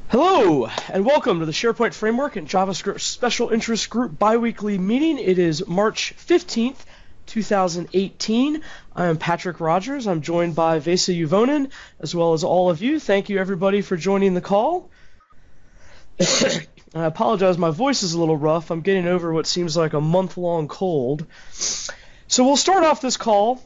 Hello, and welcome to the SharePoint Framework and JavaScript Special Interest Group biweekly meeting. It is March 15th, 2018. I am Patrick Rogers. I'm joined by Vesa Juvonen, as well as all of you. Thank you, everybody, for joining the call. I apologize, my voice is a little rough. I'm getting over what seems like a month-long cold. So we'll start off this call,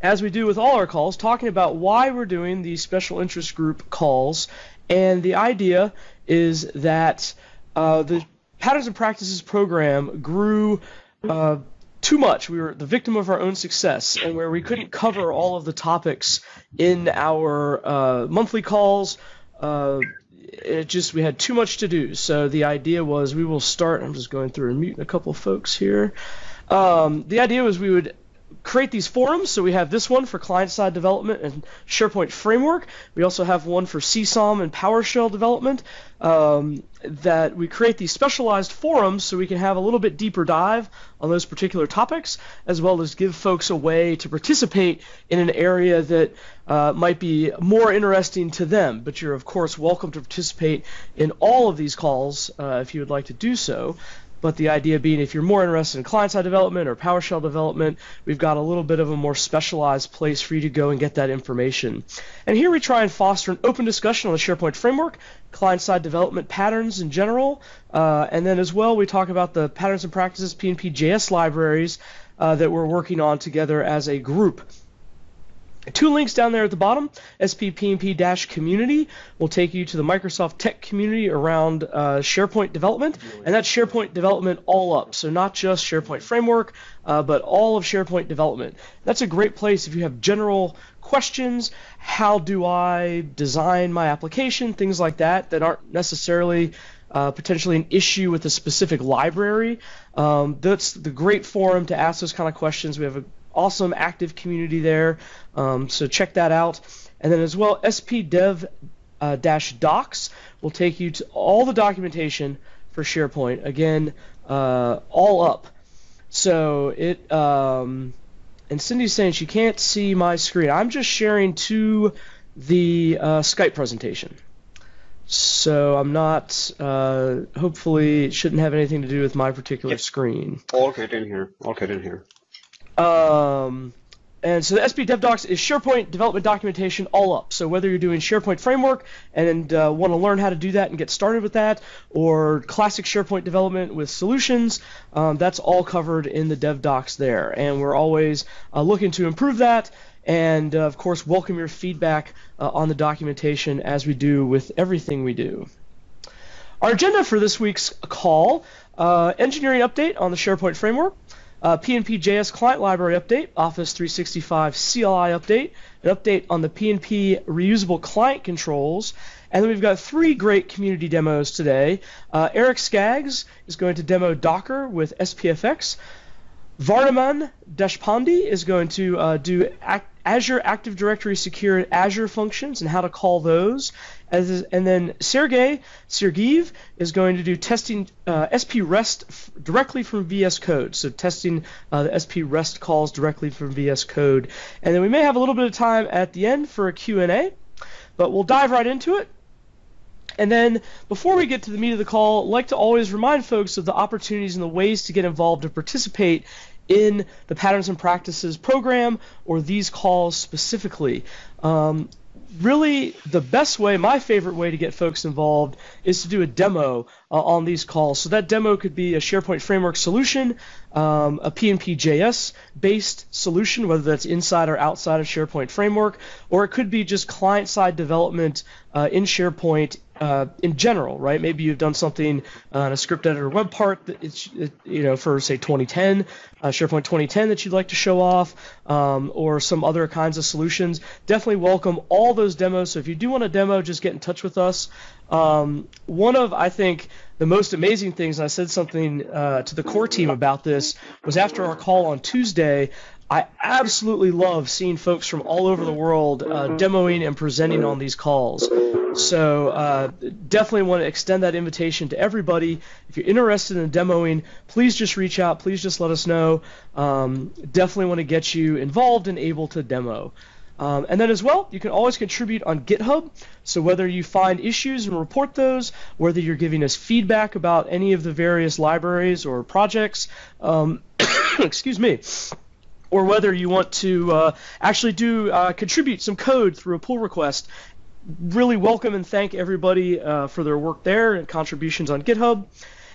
as we do with all our calls, talking about why we're doing these Special Interest Group calls. And the idea is that the Patterns and Practices program grew too much. We were the victim of our own success, and where we couldn't cover all of the topics in our monthly calls, we had too much to do. So the idea was we will start. I'm just going through and muting a couple folks here. The idea was we would create these forums. So we have this one for client-side development and SharePoint Framework. We also have one for CSOM and PowerShell development. That we create these specialized forums so we can have a little bit deeper dive on those particular topics, as well as give folks a way to participate in an area that might be more interesting to them. But you're, of course, welcome to participate in all of these calls if you would like to do so. But the idea being, if you're more interested in client-side development or PowerShell development, we've got a little bit of a more specialized place for you to go and get that information. And here we try and foster an open discussion on the SharePoint Framework, client-side development patterns in general, and then as well we talk about the Patterns and Practices PnP JS libraries that we're working on together as a group. Two links down there at the bottom, SPFx-Community will take you to the Microsoft Tech community around SharePoint development, and that's SharePoint development all up. So not just SharePoint Framework, but all of SharePoint development. That's a great place if you have general questions. How do I design my application? Things like that aren't necessarily potentially an issue with a specific library. That's the great forum to ask those kind of questions. We have an awesome active community there, so check that out. And then as well, SPDev-docs will take you to all the documentation for SharePoint. Again, all up. So it, and Cindy's saying she can't see my screen. I'm just sharing to the Skype presentation. So I'm not, hopefully it shouldn't have anything to do with my particular screen. All good in here, all good in here. And so the SPDev-docs is SharePoint development documentation all up. So whether you're doing SharePoint Framework and want to learn how to do that and get started with that, or classic SharePoint development with solutions, that's all covered in the dev-docs there. And we're always looking to improve that, and of course welcome your feedback on the documentation, as we do with everything we do. Our agenda for this week's call, engineering update on the SharePoint Framework, PnP JS client library update, Office 365 CLI update, an update on the PnP reusable client controls, and then we've got three great community demos today. Eric Skaggs is going to demo Docker with SPFx. Vardaman Deshpande is going to do Azure Active Directory secure Azure functions and how to call those. And then Sergey is going to do testing SP REST directly from VS Code, so testing the SP REST calls directly from VS Code. And then we may have a little bit of time at the end for a Q&A, but we'll dive right into it. And then before we get to the meat of the call, I'd like to always remind folks of the opportunities and the ways to get involved to participate in the Patterns and Practices program or these calls specifically. Really, the best way, my favorite way to get folks involved is to do a demo on these calls. So that demo could be a SharePoint Framework solution, a PnP JS based solution, whether that's inside or outside of SharePoint Framework, or it could be just client-side development in SharePoint in general, right? Maybe you've done something on a script editor web part that it's, for say 2010, SharePoint 2010 that you'd like to show off, or some other kinds of solutions. Definitely welcome all those demos. So if you do want a demo, just get in touch with us. One of, I think, the most amazing things, and I said something to the core team about this, was after our call on Tuesday, I absolutely love seeing folks from all over the world demoing and presenting on these calls. So definitely want to extend that invitation to everybody. If you're interested in demoing, please just reach out. Please just let us know. Definitely want to get you involved and able to demo. And then as well, you can always contribute on GitHub. So whether you find issues and report those, whether you're giving us feedback about any of the various libraries or projects, excuse me, or whether you want to actually contribute some code through a pull request, really welcome and thank everybody for their work there and contributions on GitHub.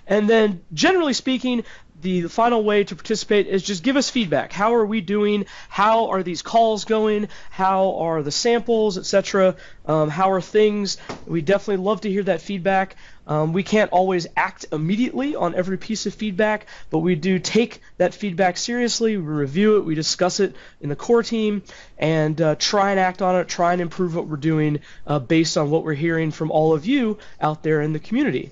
And then, generally speaking, the final way to participate is just give us feedback. How are we doing? How are these calls going? How are the samples, etc.? How are things? We definitely love to hear that feedback. We can't always act immediately on every piece of feedback, but we do take that feedback seriously. We review it, we discuss it in the core team, and try and act on it, try and improve what we're doing based on what we're hearing from all of you out there in the community.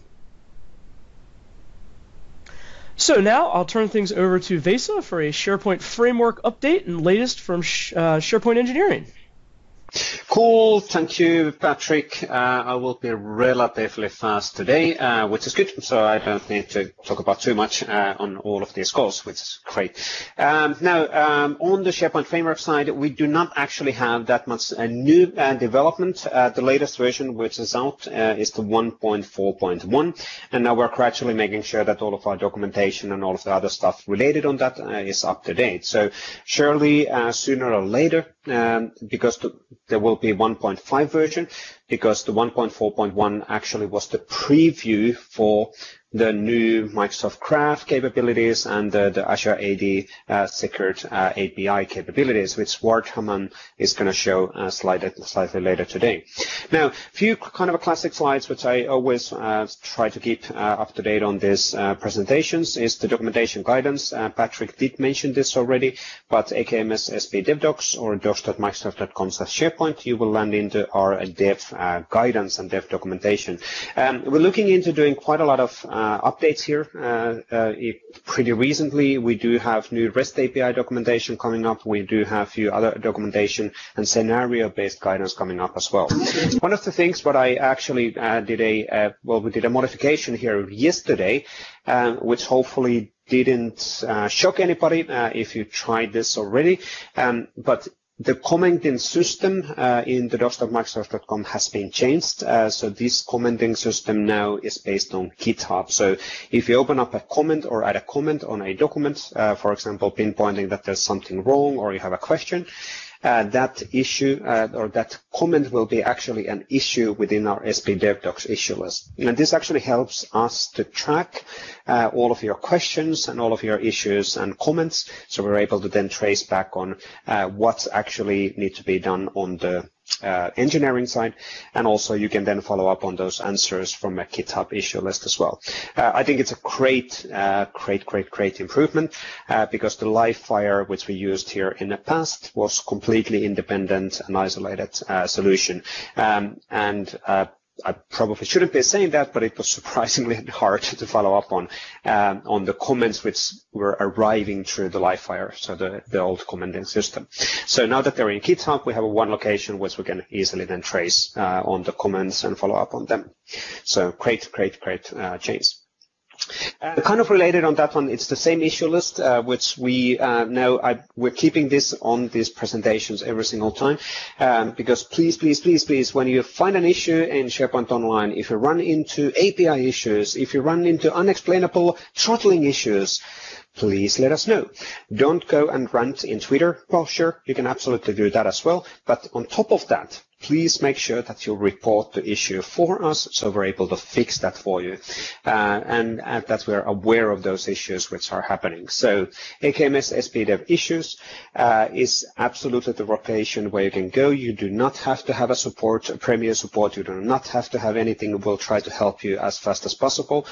So now I'll turn things over to Vesa for a SharePoint Framework update and latest from SharePoint Engineering. Cool, thank you, Patrick. I will be relatively fast today, which is good, so I don't need to talk about too much on all of these calls, which is great. Now, on the SharePoint Framework side, we do not actually have that much new development. The latest version which is out is the 1.4.1, and now we're gradually making sure that all of our documentation and all of the other stuff related on that is up to date. So surely sooner or later, because there will be 1.5 version, because the 1.4.1 actually was the preview for the new Microsoft Graph capabilities and the Azure AD secured API capabilities, which Wardhaman is going to show slightly later today. Now, a few kind of classic slides, which I always try to keep up to date on these presentations, is the documentation guidance. Patrick did mention this already, but AKMS SP Dev Docs or docs.microsoft.com/SharePoint, you will land into our dev guidance and dev documentation. We're looking into doing quite a lot of updates here. Pretty recently, we do have new REST API documentation coming up. We do have a few other documentation and scenario-based guidance coming up as well. One of the things what I actually we did a modification here yesterday, which hopefully didn't shock anybody if you tried this already, but the commenting system in the docs.microsoft.com has been changed. So this commenting system now is based on GitHub. So if you open up a comment or add a comment on a document, for example, pinpointing that there's something wrong or you have a question, that issue or that comment will be actually an issue within our SP Dev Docs issue list. And this actually helps us to track all of your questions and all of your issues and comments. So we're able to then trace back on what's actually need to be done on the engineering side, and also you can then follow up on those answers from a GitHub issue list as well. I think it's a great improvement because the live fire which we used here in the past was completely independent and isolated solution, and I probably shouldn't be saying that, but it was surprisingly hard to follow up on the comments which were arriving through the live fire, so the old commenting system. So now that they're in GitHub, we have one location which we can easily then trace on the comments and follow up on them. So great change. Kind of related on that one, it's the same issue list, which we we're keeping this on these presentations every single time, because please, when you find an issue in SharePoint Online, if you run into API issues, if you run into unexplainable throttling issues, please let us know. Don't go and rant in Twitter. Well, sure, you can absolutely do that as well, but on top of that, please make sure that you report the issue for us so we're able to fix that for you and that we're aware of those issues which are happening. So AKMS SPDev issues is absolutely the location where you can go. You do not have to have a premier support. You do not have to have anything. We'll try to help you as fast as possible.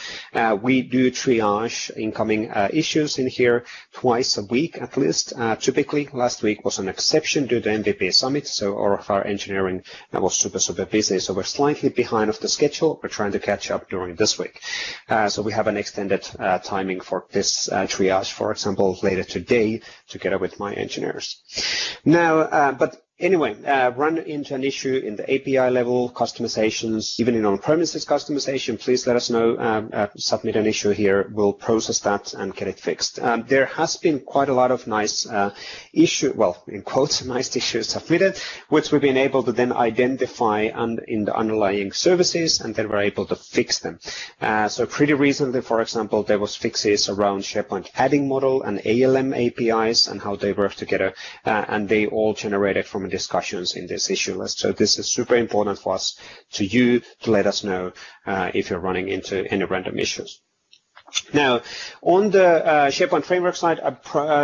We do triage incoming issues in here twice a week at least. Typically, last week was an exception due to MVP Summit, so all of our engineering was super busy, so we're slightly behind of the schedule. We're trying to catch up during this week. So we have an extended timing for this triage, for example, later today, together with my engineers. Now, but Anyway, run into an issue in the API level customizations, even in on-premises customization, please let us know. Submit an issue here. We'll process that and get it fixed. There has been quite a lot of nice well, in quotes, nice issues submitted, which we've been able to then identify in the underlying services, and then we're able to fix them. So pretty recently, for example, there was fixes around SharePoint adding model and ALM APIs and how they work together, and they all generated from discussions in this issue list. So this is super important for us to let us know if you're running into any random issues. Now, on the SharePoint Framework side,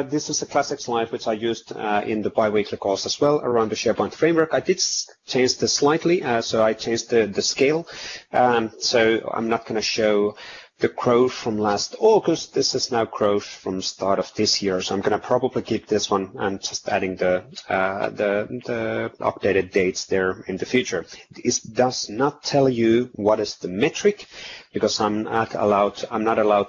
this is a classic slide which I used in the bi-weekly calls as well around the SharePoint Framework. I did change this slightly, so I changed the scale. So I'm not going to show the growth from last August. This is now growth from start of this year. So I'm going to probably keep this one and just adding the updated dates there in the future. It does not tell you what is the metric, because I'm not allowed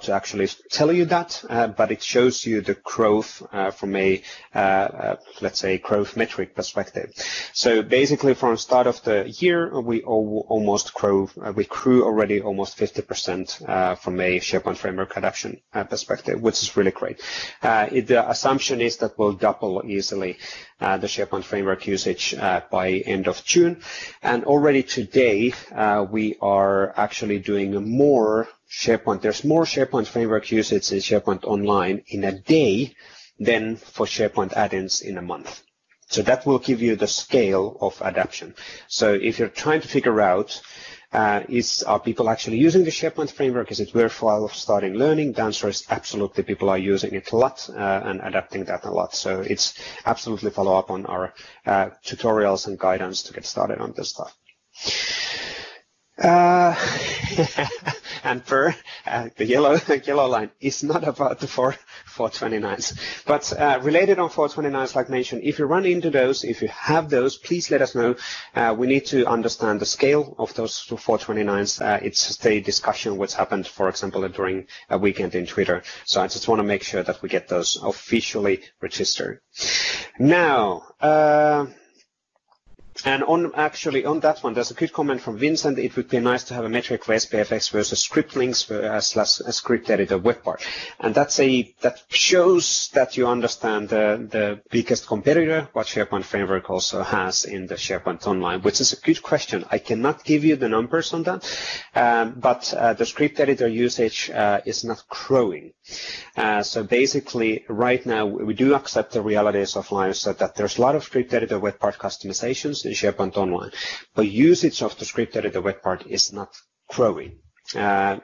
to actually tell you that, but it shows you the growth from a, let's say, growth metric perspective. So basically from start of the year, we almost grew already almost 50% from a SharePoint Framework adoption perspective, which is really great. The assumption is that we'll double easily the SharePoint Framework usage by end of June. And already today, we are actually doing more SharePoint. There's more SharePoint Framework usage in SharePoint Online in a day than for SharePoint add-ins in a month. So that will give you the scale of adoption. So if you're trying to figure out are people actually using the SharePoint Framework? Is it worthwhile starting learning? The answer is absolutely. People are using it a lot and adapting that a lot. So it's absolutely follow up on our tutorials and guidance to get started on this stuff. And the yellow line is not about the 429s, but related on 429s, like mentioned, if you run into those, if you have those, please let us know. We need to understand the scale of those 429s. It's just a discussion what's happened, for example, during a weekend in Twitter. So I just want to make sure that we get those officially registered. Now, and on that one, there's a good comment from Vincent. It would be nice to have a metric for SPFx versus script links slash a script editor web part. And that shows that you understand the biggest competitor, what SharePoint Framework also has in the SharePoint Online, which is a good question. I cannot give you the numbers on that, but the script editor usage is not growing. So basically, right now, we do accept the realities of life, so that there's a lot of script editor web part customizations in SharePoint Online, but usage of the script editor web part is not growing,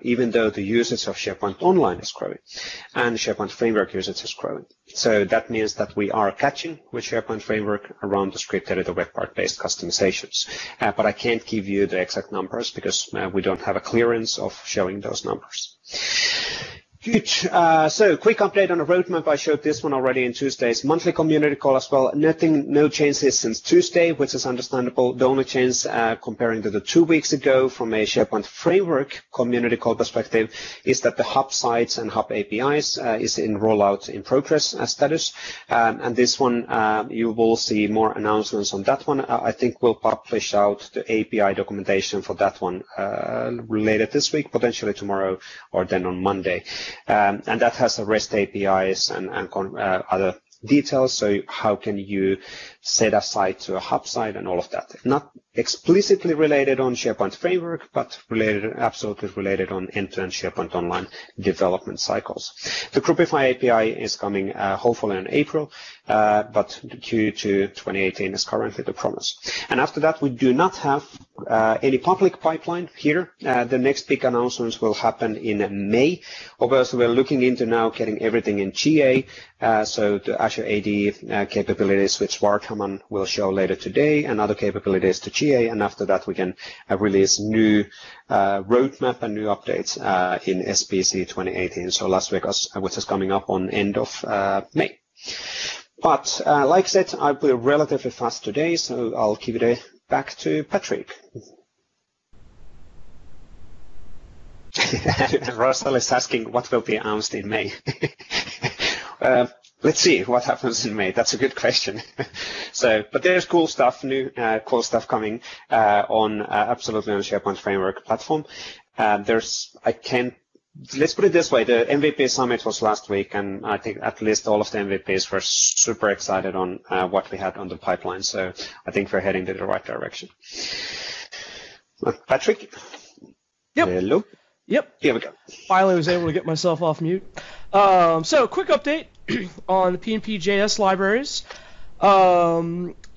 even though the usage of SharePoint Online is growing and SharePoint Framework usage is growing. So that means that we are catching with SharePoint Framework around the script editor web part based customizations, but I can't give you the exact numbers because we don't have a clearance of showing those numbers. Good. So quick update on the roadmap. I showed this one already in Tuesday's monthly community call as well. No changes since Tuesday, which is understandable. The only change comparing to the 2 weeks ago from a SharePoint Framework community call perspective is that the hub sites and hub APIs is in rollout in progress status. And this one, you will see more announcements on that one. I think we'll publish out the API documentation for that one later this week, potentially tomorrow or then on Monday. And that has the REST APIs and other details. So how can you set a site to a hub site and all of that? Not explicitly related on SharePoint Framework, but absolutely related on end-to-end SharePoint Online development cycles. The Groupify API is coming hopefully in April, but Q2 2018 is currently the promise. And after that, we do not have any public pipeline here. The next big announcements will happen in May. Obviously, we're looking into now getting everything in GA, so the Azure AD capabilities, which Warthaman will show later today, and other capabilities to GA, and after that we can release new roadmap and new updates in SBC 2018, so Las Vegas, which is coming up on end of May. But like I said, I'll be relatively fast today, so I'll give it back to Patrick. Russell is asking what will be announced in May. Let's see what happens in May. That's a good question. But there's cool stuff, new cool stuff coming absolutely on the SharePoint Framework platform. Let's put it this way, the MVP Summit was last week, and I think at least all of the MVPs were super excited on what we had on the pipeline, so I think we're heading in the right direction. Patrick? Yep. Hello? Yep. Here we go. Finally was able to get myself off mute. So, quick update on the PnP JS libraries.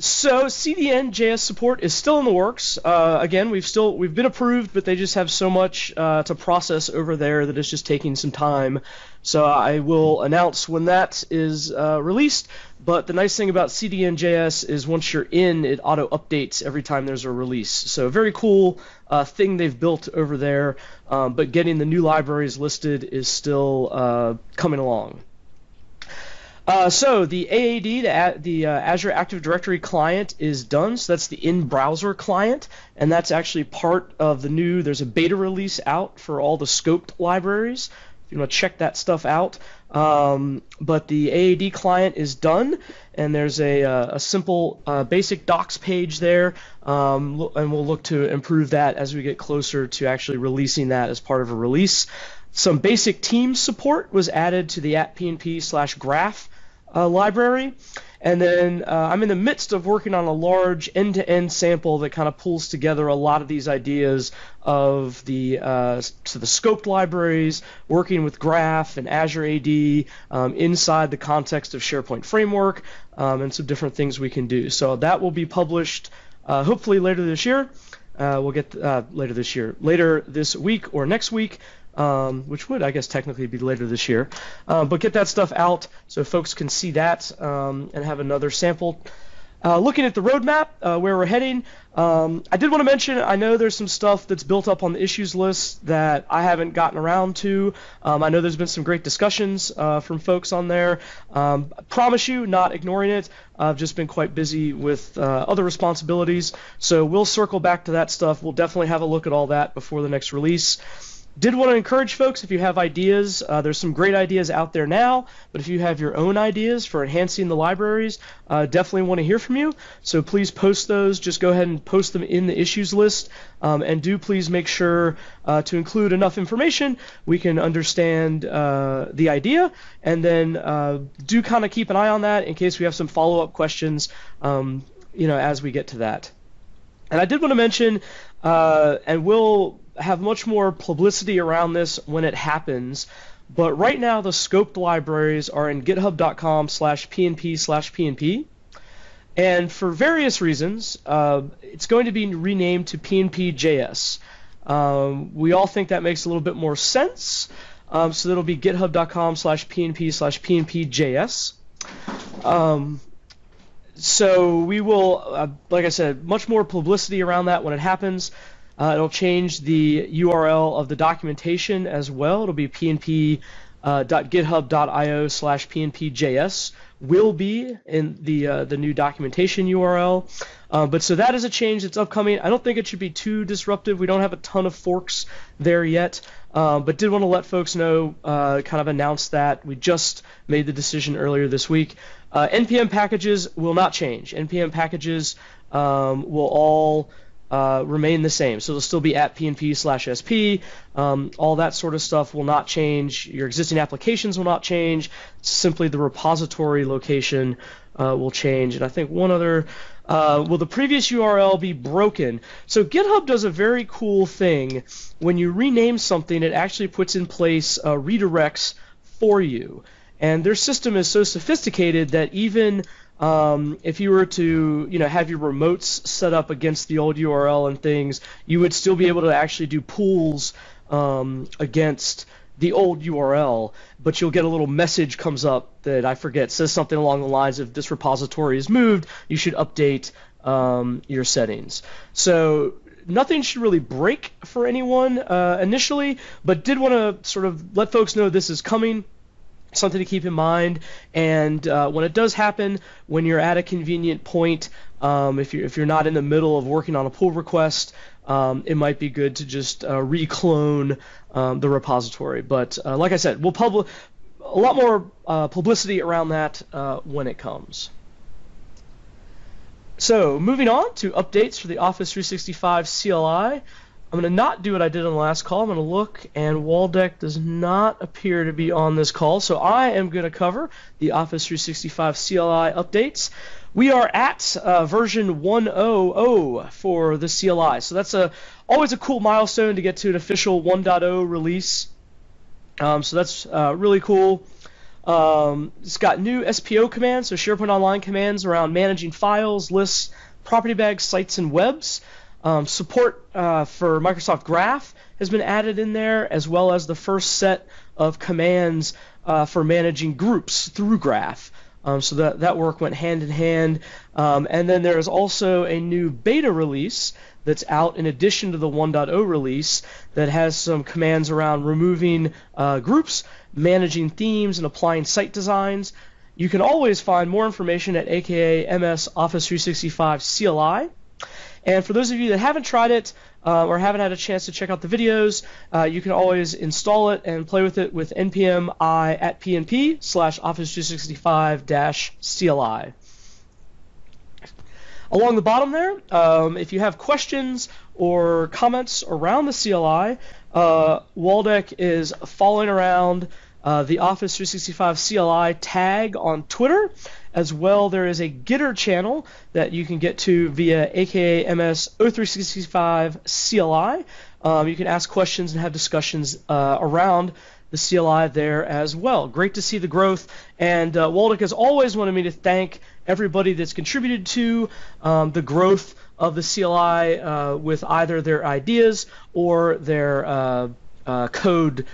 So CDN JS support is still in the works. Again, we've been approved, but they just have so much to process over there that it's just taking some time. So I will announce when that is released. But the nice thing about CDN JS is once you're in, it auto updates every time there's a release. So very cool thing they've built over there. But getting the new libraries listed is still coming along. So the AAD, the Azure Active Directory client, is done. So that's the in-browser client, and that's actually part of the new. There's a beta release out for all the scoped libraries. If you want to check that stuff out. But the AAD client is done, and there's a simple basic docs page there, and we'll look to improve that as we get closer to actually releasing that as part of a release. Some basic team support was added to the @PnP/graph library, and then I'm in the midst of working on a large end-to-end sample that kind of pulls together a lot of these ideas of the scoped libraries, working with Graph and Azure AD inside the context of SharePoint Framework, and some different things we can do. So that will be published hopefully later this year. We'll get later this week or next week. Which would, I guess, technically be later this year. But get that stuff out so folks can see that and have another sample. Looking at the roadmap, where we're heading, I did want to mention, I know there's some stuff that's built up on the issues list that I haven't gotten around to. I know there's been some great discussions from folks on there. I promise you, not ignoring it. I've just been quite busy with other responsibilities. So we'll circle back to that stuff. We'll definitely have a look at all that before the next release. Did want to encourage folks, if you have ideas, there's some great ideas out there now, but if you have your own ideas for enhancing the libraries, definitely want to hear from you. So please post those. Just go ahead and post them in the issues list, and do please make sure to include enough information we can understand the idea, and then do kind of keep an eye on that in case we have some follow-up questions as we get to that. And I did want to mention, and we'll have much more publicity around this when it happens, but right now the scoped libraries are in github.com/pnp/pnp, and for various reasons it's going to be renamed to PnP JS. We all think that makes a little bit more sense, so that'll be github.com/pnp/pnp JS. So we will, like I said, much more publicity around that when it happens. It'll change the URL of the documentation as well. It'll be pnp.github.io/pnpjs will be in the new documentation URL. But so that is a change that's upcoming. I don't think it should be too disruptive. We don't have a ton of forks there yet, but did want to let folks know, kind of announce that. We just made the decision earlier this week. NPM packages will not change. NPM packages will all remain the same. So it'll still be @PnP/SP. All that sort of stuff will not change. Your existing applications will not change. Simply the repository location will change. And I think one other, will the previous URL be broken? So GitHub does a very cool thing. When you rename something, it actually puts in place redirects for you. And their system is so sophisticated that even if you were to, have your remotes set up against the old URL and things, you would still be able to actually do pulls against the old URL, but you'll get a little message comes up that I forget, says something along the lines of this repository is moved, you should update your settings. So nothing should really break for anyone initially, but did want to sort of let folks know this is coming. Something to keep in mind, and when it does happen, when you're at a convenient point, if you're not in the middle of working on a pull request, it might be good to just reclone the repository. But like I said, we'll a lot more publicity around that when it comes. So moving on to updates for the Office 365 CLI. I'm going to not do what I did on the last call. I'm going to look, and Waldeck does not appear to be on this call. So I am going to cover the Office 365 CLI updates. We are at version 1.0.0 for the CLI. So that's always a cool milestone to get to an official 1.0 release. So that's really cool. It's got new SPO commands, so SharePoint Online commands around managing files, lists, property bags, sites, and webs. Support for Microsoft Graph has been added in there, as well as the first set of commands for managing groups through Graph. So that work went hand in hand. And then there is also a new beta release that's out in addition to the 1.0 release that has some commands around removing groups, managing themes, and applying site designs. You can always find more information at aka MS Office 365 CLI. And for those of you that haven't tried it or haven't had a chance to check out the videos, you can always install it and play with it with npm I at PnP /Office365-CLI. Along the bottom there, if you have questions or comments around the CLI, Waldeck is following around the Office 365 CLI tag on Twitter. As well, there is a Gitter channel that you can get to via aka MS 0365 CLI. You can ask questions and have discussions around the CLI there as well. Great to see the growth, and Waldeck has always wanted me to thank everybody that's contributed to the growth of the CLI with either their ideas or their code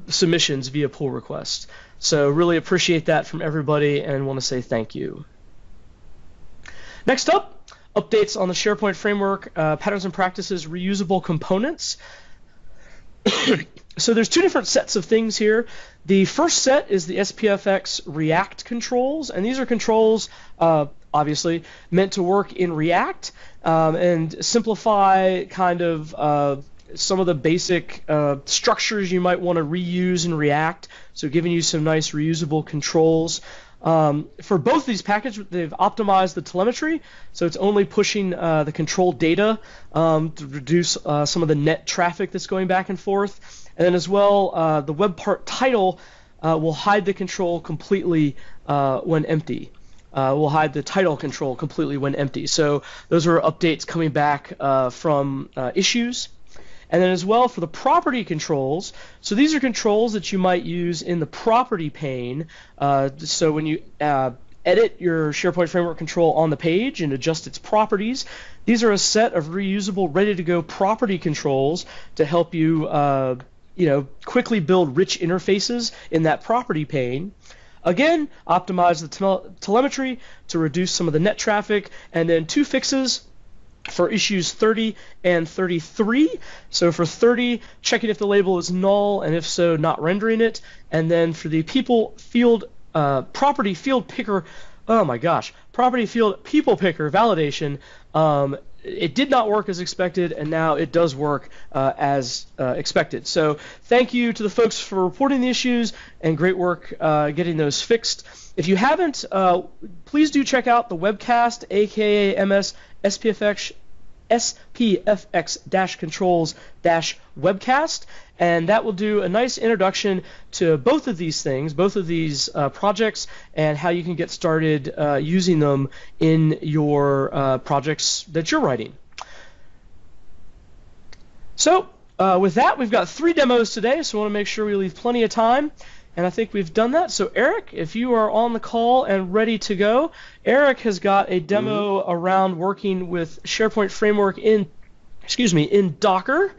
submissions via pull requests. So really appreciate that from everybody and want to say thank you. Next up, updates on the SharePoint Framework, Patterns and Practices, Reusable Components. So there's two different sets of things here. The first set is the SPFx React controls, and these are controls obviously meant to work in React and simplify kind of some of the basic structures you might want to reuse in React, so giving you some nice reusable controls. For both these packages, they've optimized the telemetry, so it's only pushing the control data to reduce some of the net traffic that's going back and forth. And then as well, the web part title will hide the control completely when empty. Will hide the title control completely when empty. So those are updates coming back from issues. And then as well for the property controls, so these are controls that you might use in the property pane. So when you edit your SharePoint Framework control on the page and adjust its properties, these are a set of reusable, ready-to-go property controls to help you, quickly build rich interfaces in that property pane. Again, optimize the telemetry to reduce some of the net traffic, and then two fixes for issues 30 and 33. So for 30, checking if the label is null, and if so, not rendering it. And then for the property field picker, property field people picker validation, it did not work as expected, and now it does work as expected. So thank you to the folks for reporting the issues, and great work getting those fixed. If you haven't, please do check out the webcast, aka MS SPFx-controls-webcast, and that will do a nice introduction to both of these things, both of these projects, and how you can get started using them in your projects that you're writing. So with that, we've got 3 demos today, so I want to make sure we leave plenty of time. And I think we've done that. So Eric, if you are on the call and ready to go, Eric has got a demo around working with SharePoint Framework in Docker.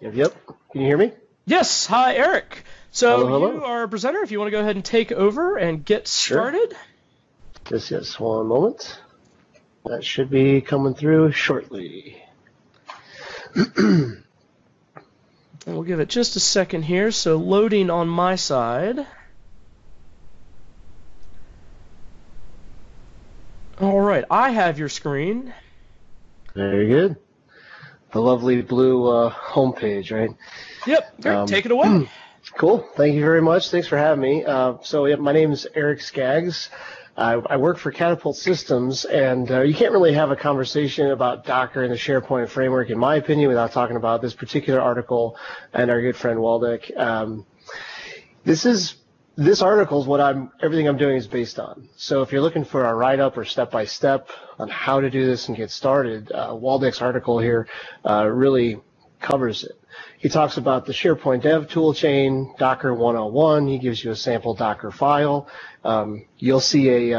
Yep. Can you hear me? Yes. Hi, Eric. So hello. You are a presenter. If you want to go ahead and take over and get started. Sure. Yes. 1 moment. That should be coming through shortly. And we'll give it just a second here. So loading on my side. All right, I have your screen. Very good. The lovely blue home page, right? Yep, great. Take it away. Cool. Thank you very much. Thanks for having me. Yeah, my name is Eric Skaggs. I work for Catapult Systems, and you can't really have a conversation about Docker and the SharePoint framework, in my opinion, without talking about this particular article and our good friend Waldeck. This article is what everything I'm doing is based on. So if you're looking for a write-up or step-by-step on how to do this and get started, Waldeck's article here really covers it. He talks about the SharePoint dev toolchain, Docker 101. He gives you a sample Docker file. You'll see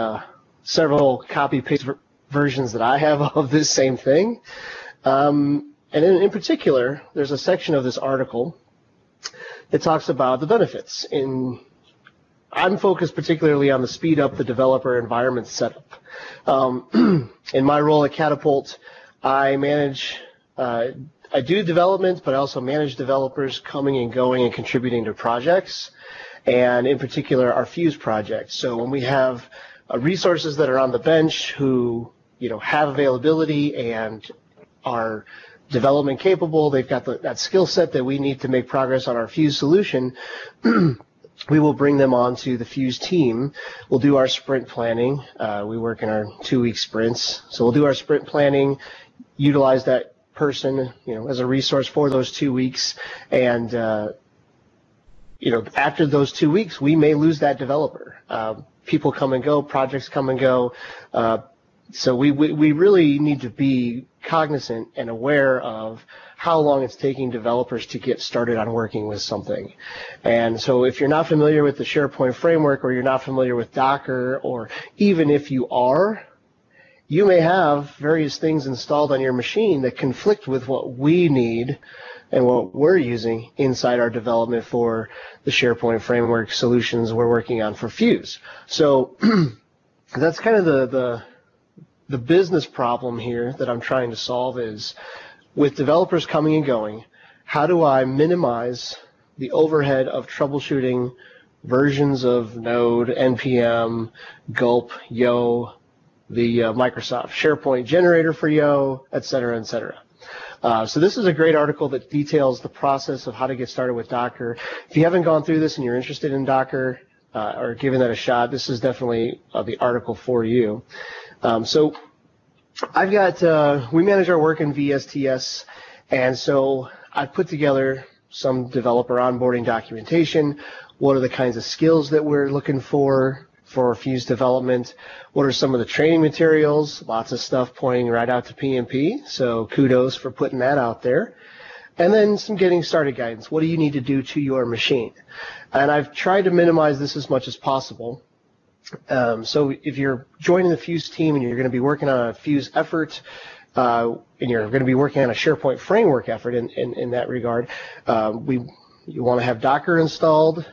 several copy-paste versions that I have of this same thing. And in particular, there's a section of this article that talks about the benefits. I'm focused particularly on the speed up the developer environment setup. In my role at Catapult, I do development, but I also manage developers coming and going and contributing to projects, and in particular our Fuse project. So when we have resources that are on the bench who have availability and are development capable, they've got that skill set that we need to make progress on our Fuse solution, we will bring them onto the Fuse team. We'll do our sprint planning. We work in our 2-week sprints, so we'll do our sprint planning, utilize that person, as a resource for those 2 weeks, and after those 2 weeks, we may lose that developer. People come and go, projects come and go, so we really need to be cognizant and aware of how long it's taking developers to get started on working with something. And so if you're not familiar with the SharePoint framework, or you're not familiar with Docker, or even if you are, you may have various things installed on your machine that conflict with what we need and what we're using inside our development for the SharePoint framework solutions we're working on for Fuse. So that's kind of the business problem here that I'm trying to solve is, with developers coming and going, how do I minimize the overhead of troubleshooting versions of Node, NPM, Gulp, Yo, the Microsoft SharePoint generator for Yo, et cetera, et cetera. So this is a great article that details the process of how to get started with Docker. If you haven't gone through this and you're interested in Docker or giving that a shot, this is definitely the article for you. So I've got, we manage our work in VSTS, and so I've put together some developer onboarding documentation. What are the kinds of skills that we're looking for Fuse development? What are some of the training materials? Lots of stuff pointing right out to PnP, so kudos for putting that out there. And then some getting started guidance. What do you need to do to your machine? And I've tried to minimize this as much as possible. So if you're joining the Fuse team and you're going to be working on a Fuse effort, and you're going to be working on a SharePoint framework effort in that regard, you want to have Docker installed.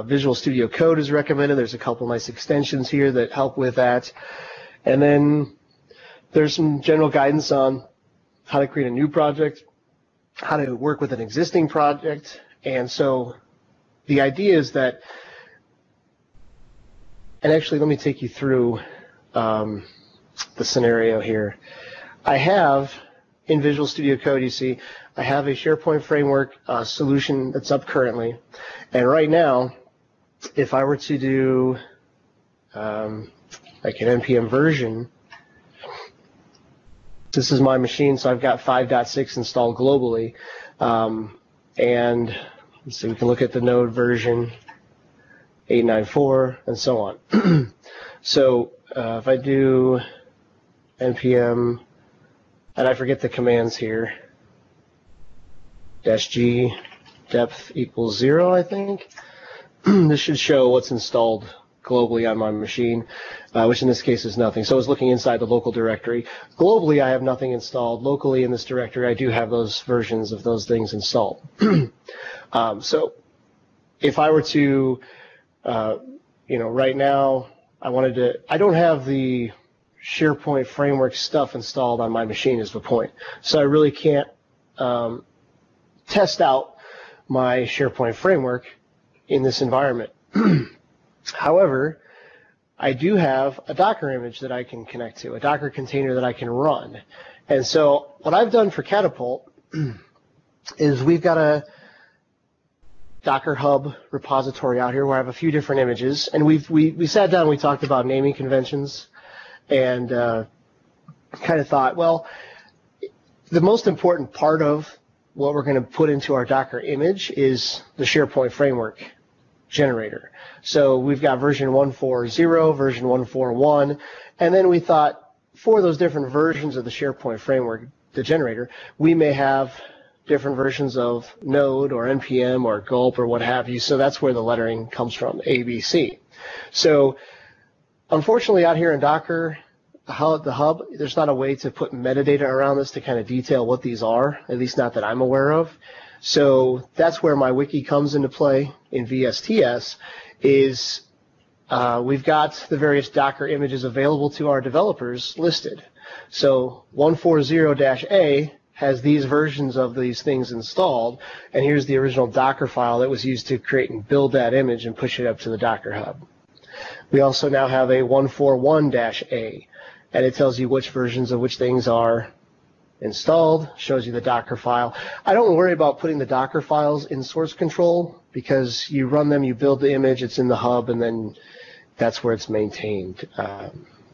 Visual Studio Code is recommended. There's a couple nice extensions here that help with that. And then there's some general guidance on how to create a new project, how to work with an existing project. And so the idea is that, and actually let me take you through the scenario here. I have, in Visual Studio Code, you see, I have a SharePoint framework solution that's up currently. And right now, if I were to do like an NPM version, this is my machine, so I've got 5.6 installed globally. And so we can look at the Node version, 8.9.4, and so on. So if I do NPM, and I forget the commands here, -g depth equals 0, I think. This should show what's installed globally on my machine, which in this case is nothing. So I was looking inside the local directory. Globally, I have nothing installed. Locally in this directory, I do have those versions of those things installed. So if I were to, right now, I don't have the SharePoint framework stuff installed on my machine is the point. So I really can't test out my SharePoint framework in this environment. However, I do have a Docker image that I can connect to, a Docker container that I can run. And so what I've done for Catapult is we've got a Docker Hub repository out here where I have a few different images, and we sat down and we talked about naming conventions, and kind of thought, well, the most important part of what we're going to put into our Docker image is the SharePoint Framework generator. So we've got version 1.4.0, version 1.4.1, and then we thought for those different versions of the SharePoint Framework, the generator, we may have different versions of Node or NPM or Gulp or what have you. So that's where the lettering comes from, A, B, C. So unfortunately out here in Docker, the hub, there's not a way to put metadata around this to kind of detail what these are, at least not that I'm aware of. So that's where my wiki comes into play in VSTS, is we've got the various Docker images available to our developers listed. So 1.4.0-A has these versions of these things installed, and here's the original Docker file that was used to create and build that image and push it up to the Docker Hub. We also now have a 1.4.1-A, and it tells you which versions of which things are installed, shows you the Docker file. I don't worry about putting the Docker files in source control because you run them, you build the image, it's in the hub, and then that's where it's maintained.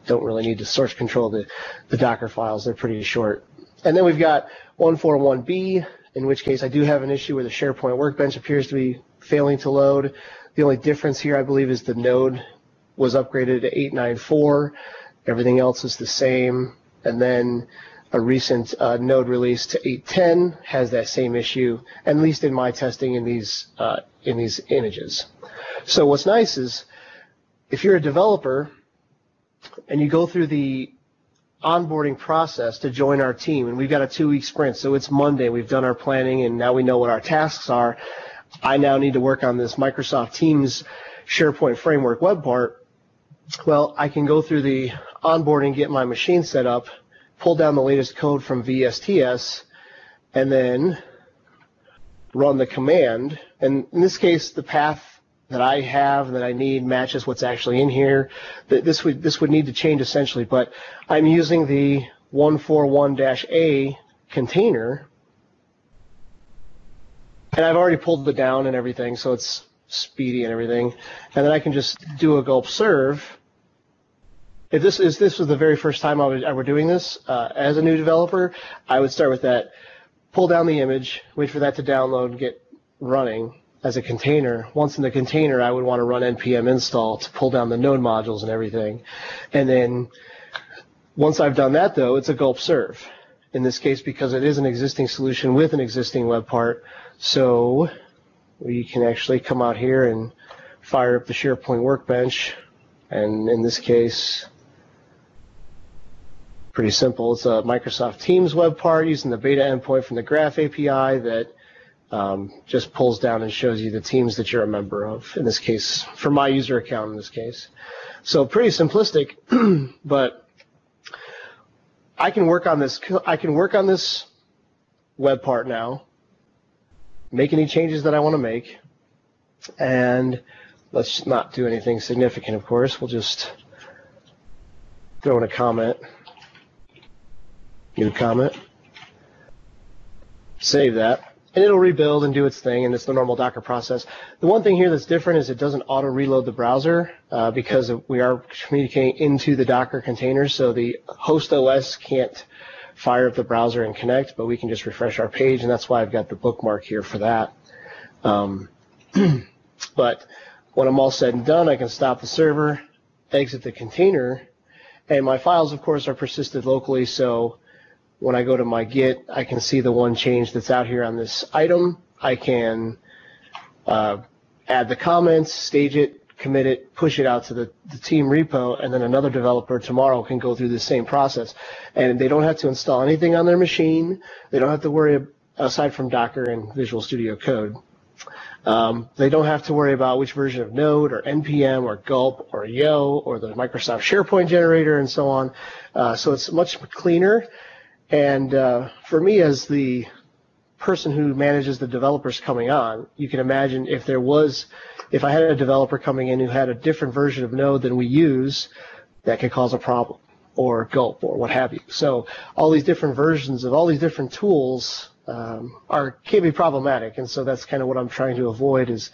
Don't really need to source control the Docker files. They're pretty short. And then we've got 1.4.1b, in which case I do have an issue where the SharePoint Workbench appears to be failing to load. The only difference here, I believe, is the node was upgraded to 8.9.4. Everything else is the same. And then a recent node release to 8.10 has that same issue, at least in my testing in these images. So what's nice is if you're a developer and you go through the onboarding process to join our team, and we've got a 2-week sprint, so it's Monday, we've done our planning, and now we know what our tasks are. I now need to work on this Microsoft Teams SharePoint Framework web part. Well, I can go through the onboarding, get my machine set up, pull down the latest code from VSTS, and then run the command. And in this case, the path that I have that I need matches what's actually in here. This would need to change essentially, but I'm using the 1.4.1-A container, and I've already pulled it down and everything, so it's speedy and everything. And then I can just do a gulp serve. If this was the very first time I were doing this as a new developer, I would start with that, pull down the image, wait for that to download and get running as a container. Once in the container, I would want to run npm install to pull down the node modules and everything. And then once I've done that, though, it's a gulp serve. In this case, because it is an existing solution with an existing web part, so we can actually come out here and fire up the SharePoint Workbench. And in this case, pretty simple. It's a Microsoft Teams web part using the beta endpoint from the Graph API that just pulls down and shows you the teams that you're a member of, in this case, for my user account in this case. So pretty simplistic, but I can work on this web part now, make any changes that I want to make, and let's not do anything significant, of course. We'll just throw in a comment, new comment, save that. And it'll rebuild and do its thing, and it's the normal Docker process. The one thing here that's different is it doesn't auto-reload the browser because we are communicating into the Docker container, so the host OS can't fire up the browser and connect, but we can just refresh our page, and that's why I've got the bookmark here for that. But when I'm all said and done, I can stop the server, exit the container, and my files, of course, are persisted locally, so when I go to my Git, I can see the one change that's out here on this item. I can add the comments, stage it, commit it, push it out to the team repo, and then another developer tomorrow can go through the same process. And they don't have to install anything on their machine. They don't have to worry, aside from Docker and Visual Studio Code, they don't have to worry about which version of Node or NPM or Gulp or Yo or the Microsoft SharePoint generator and so on. So it's much cleaner. And for me, as the person who manages the developers coming on, you can imagine if I had a developer coming in who had a different version of Node than we use, that could cause a problem. or gulp or what have you. So all these different versions of all these different tools can be problematic, and so that's kind of what I'm trying to avoid, is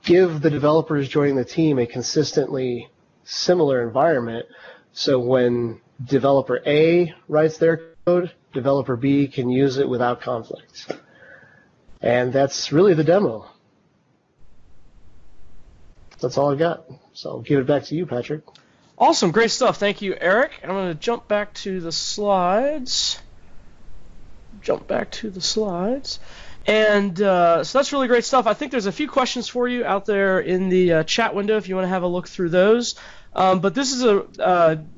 give the developers joining the team a consistently similar environment, so when developer A writes their code, developer B can use it without conflict. And that's really the demo. That's all I got. So I'll give it back to you, Patrick. Awesome, great stuff. Thank you, Eric. I'm going to jump back to the slides. And so that's really great stuff. I think there's a few questions for you out there in the chat window if you want to have a look through those. But this is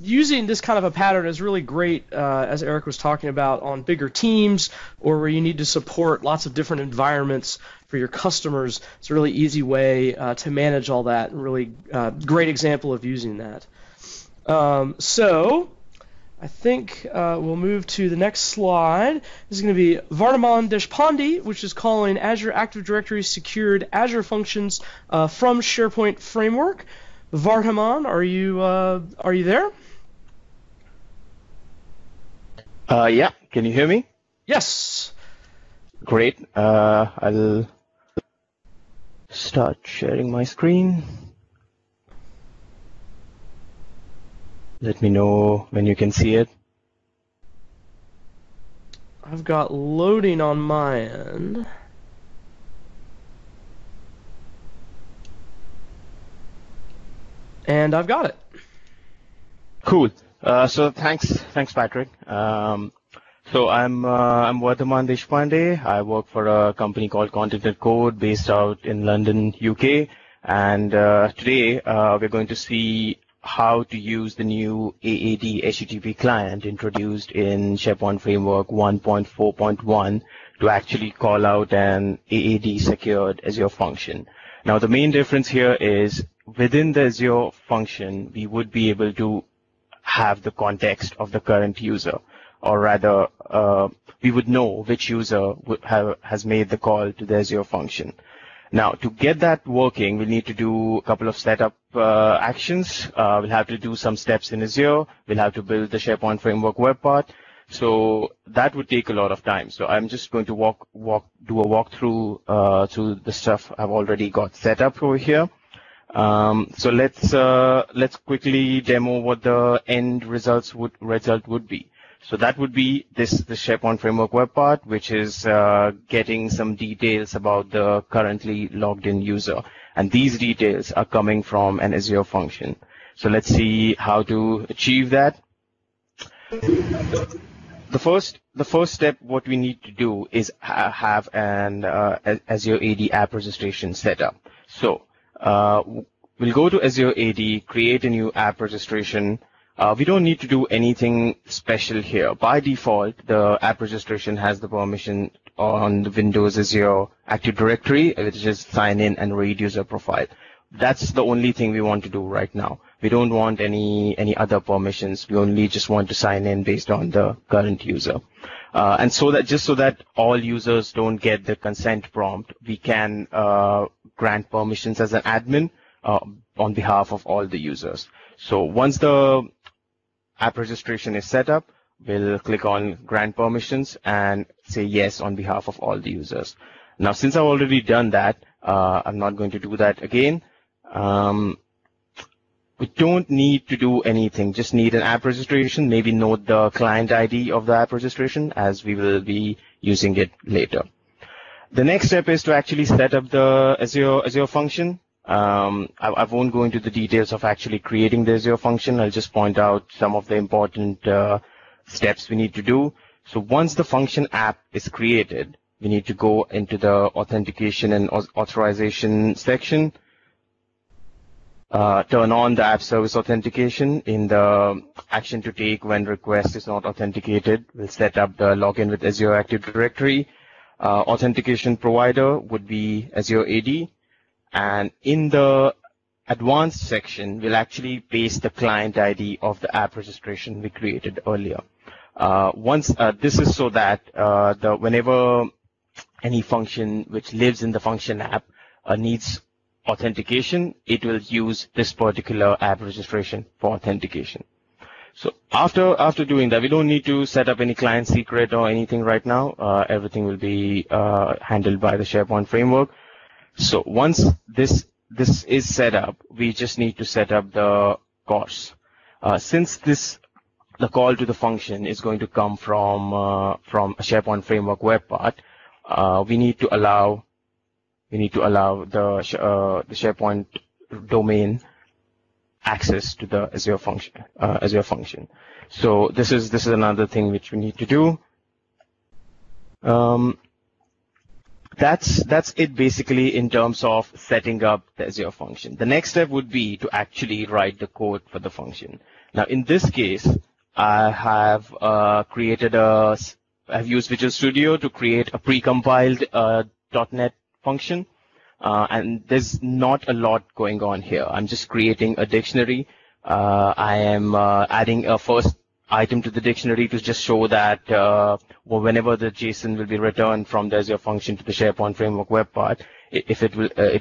using this kind of a pattern is really great, as Eric was talking about, on bigger teams or where you need to support lots of different environments for your customers. It's a really easy way to manage all that, and really great example of using that. So I think we'll move to the next slide. This is going to be Vardhaman Deshpande, which is calling Azure Active Directory secured Azure functions from SharePoint Framework. Vardhaman, are you there? Yeah. Can you hear me? Yes. Great. I'll start sharing my screen. Let me know when you can see it. I've got loading on my end. And I've got it. Cool. So thanks, Patrick. So I'm Vardhaman Deshpande. I work for a company called Content Code based out in London, UK. And today we're going to see how to use the new AAD HTTP client introduced in SharePoint Framework 1.4.1 to actually call out an AAD secured Azure function. Now, the main difference here is within the Azure function, we would be able to have the context of the current user, or rather, we would know which user has made the call to the Azure function. Now, to get that working, we'll need to do a couple of setup actions. We'll have to do some steps in Azure. We'll have to build the SharePoint Framework web part. So that would take a lot of time. So I'm just going to do a walkthrough through the stuff I've already got set up over here. So let's quickly demo what the end result would be. So that would be the SharePoint Framework web part, which is getting some details about the currently logged in user. And these details are coming from an Azure function. So let's see how to achieve that. The first step, what we need to do is have an Azure AD app registration set up. So we'll go to Azure AD, create a new app registration. We don't need to do anything special here. By default, the app registration has the permission on the Windows Azure Active Directory, which is sign in and read user profile. That's the only thing we want to do right now. We don't want any other permissions. We only just want to sign in based on the current user. And so that all users don't get the consent prompt, we can grant permissions as an admin on behalf of all the users. So once the app registration is set up, we'll click on grant permissions and say yes on behalf of all the users. Now, since I've already done that, I'm not going to do that again. We don't need to do anything, just need an app registration, maybe note the client ID of the app registration as we will be using it later. The next step is to actually set up the Azure function. I won't go into the details of actually creating the Azure function. I'll just point out some of the important steps we need to do. So once the function app is created, we need to go into the authentication and authorization section. Turn on the app service authentication in the action to take when request is not authenticated. We'll set up the login with Azure Active Directory. Authentication provider would be Azure AD. And in the advanced section, we'll actually paste the client ID of the app registration we created earlier. This is so that whenever any function which lives in the function app needs authentication, it will use this particular app registration for authentication. So after doing that, we don't need to set up any client secret or anything right now. Everything will be handled by the SharePoint framework. So once this is set up, we just need to set up the course. Since the call to the function is going to come from a SharePoint framework web part, we need to allow the SharePoint domain access to the Azure function. So this is another thing which we need to do. That's it basically in terms of setting up the Azure function. The next step would be to actually write the code for the function. Now in this case, I have I've used Visual Studio to create a precompiled .NET function. And there's not a lot going on here. I'm just creating a dictionary. I am adding a first item to the dictionary to just show that whenever the JSON will be returned from the Azure function to the SharePoint framework web part, if it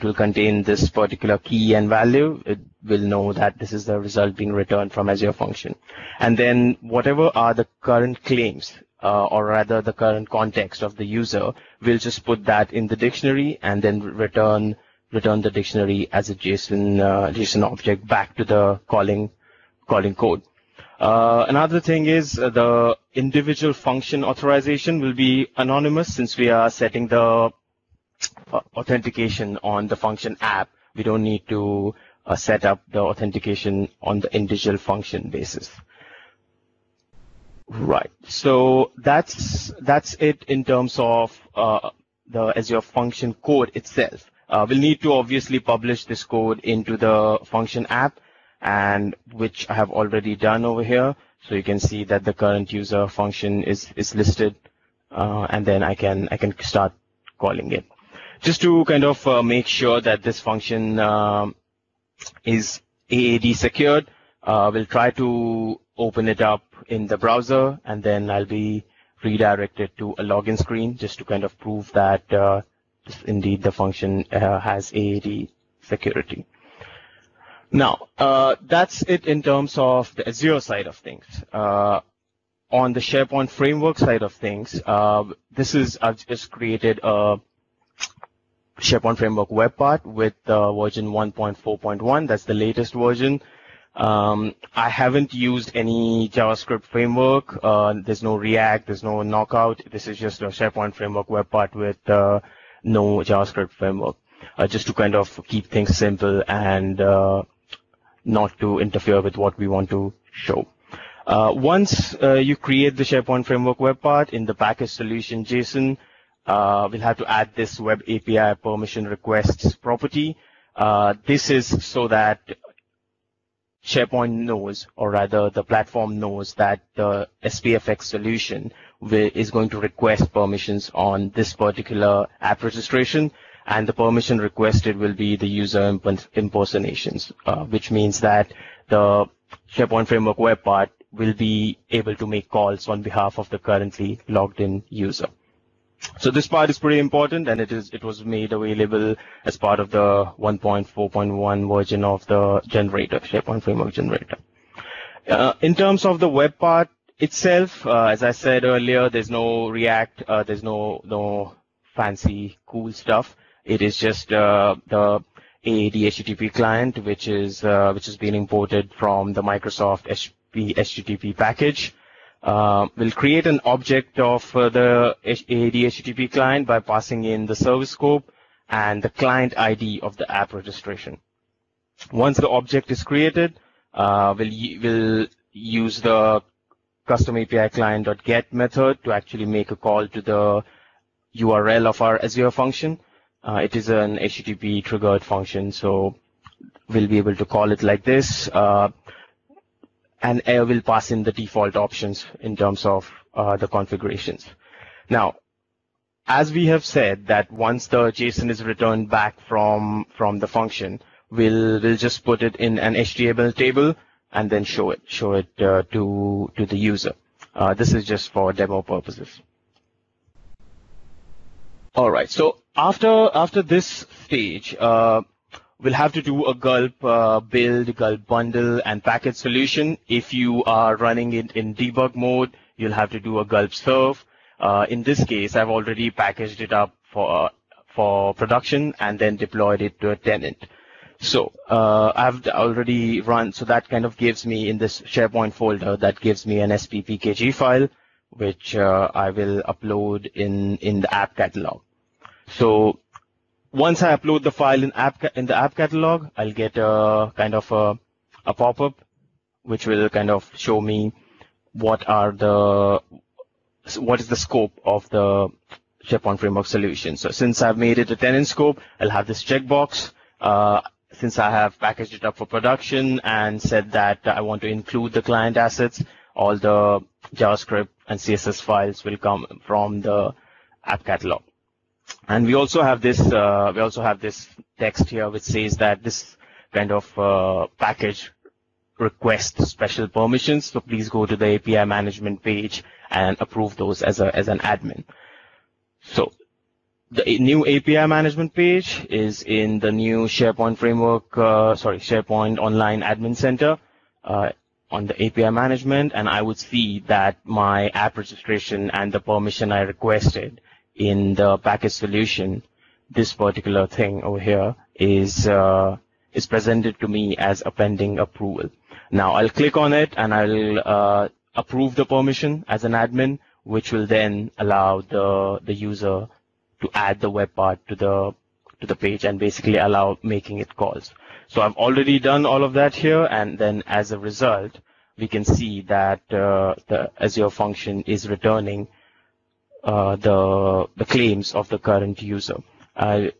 will contain this particular key and value, it will know that this is the result being returned from Azure function. And then whatever are the current claims, or rather the current context of the user, we'll just put that in the dictionary and then return the dictionary as a JSON object back to the calling code. Another thing is the individual function authorization will be anonymous since we are setting the authentication on the function app. We don't need to set up the authentication on the individual function basis. Right. So that's it in terms of the Azure function code itself. We'll need to obviously publish this code into the function app, and which I have already done over here. So you can see that the current user function is listed, and then I can start calling it. Just to kind of make sure that this function is AAD secured, we'll try to open it up in the browser, and then I'll be redirected to a login screen just to kind of prove that indeed the function has AAD security. Now, that's it in terms of the Azure side of things. On the SharePoint framework side of things, I've just created a SharePoint framework web part with version 1.4.1. That's the latest version. I haven't used any JavaScript framework. There's no React, there's no Knockout. This is just a SharePoint framework web part with no JavaScript framework, just to kind of keep things simple and not to interfere with what we want to show. Once you create the SharePoint framework web part in the package solution JSON, we'll have to add this web API permission requests property. This is so that SharePoint knows, or rather the platform knows, that the SPFx solution is going to request permissions on this particular app registration, and the permission requested will be the user impersonations, which means that the SharePoint framework web part will be able to make calls on behalf of the currently logged in user. So this part is pretty important, and it was made available as part of the 1.4.1 version of the generator, SharePoint framework generator. In terms of the web part itself, as I said earlier, there's no React, there's no fancy cool stuff. It is just the AAD HTTP client, which is being imported from the Microsoft HTTP package. We'll create an object of the AAD HTTP client by passing in the service scope and the client ID of the app registration. Once the object is created, we'll use the custom API client.get method to actually make a call to the URL of our Azure function. It is an HTTP triggered function, so we'll be able to call it like this. And will pass in the default options in terms of the configurations. Now, as we have said that once the JSON is returned back from the function, we'll just put it in an HTML table and then show it to the user. This is just for demo purposes. All right. So after this stage, we'll have to do a gulp build, gulp bundle, and package solution. If you are running it in debug mode, you'll have to do a gulp serve. In this case, I've already packaged it up for production and then deployed it to a tenant. So I've already run, so that kind of gives me in this SharePoint folder, that gives me an SPFx file, which I will upload in the app catalog. So once I upload the file in the app catalog, I'll get a kind of a pop-up, which will kind of show me what is the scope of the SharePoint Framework solution. So since I've made it a tenant scope, I'll have this checkbox. Since I have packaged it up for production and said that I want to include the client assets, all the JavaScript and CSS files will come from the app catalog. And we also have this text here which says that this kind of package requests special permissions. So please go to the API management page and approve those as an admin. So the new API management page is in the new SharePoint Framework, SharePoint Online Admin Center on the API management, and I would see that my app registration and the permission I requested in the package solution, this particular thing over here is presented to me as a pending approval. Now I'll click on it and I'll approve the permission as an admin, which will then allow the user to add the web part to the page and basically allow making it calls. So I've already done all of that here, and then as a result, we can see that the Azure function is returning the claims of the current user. And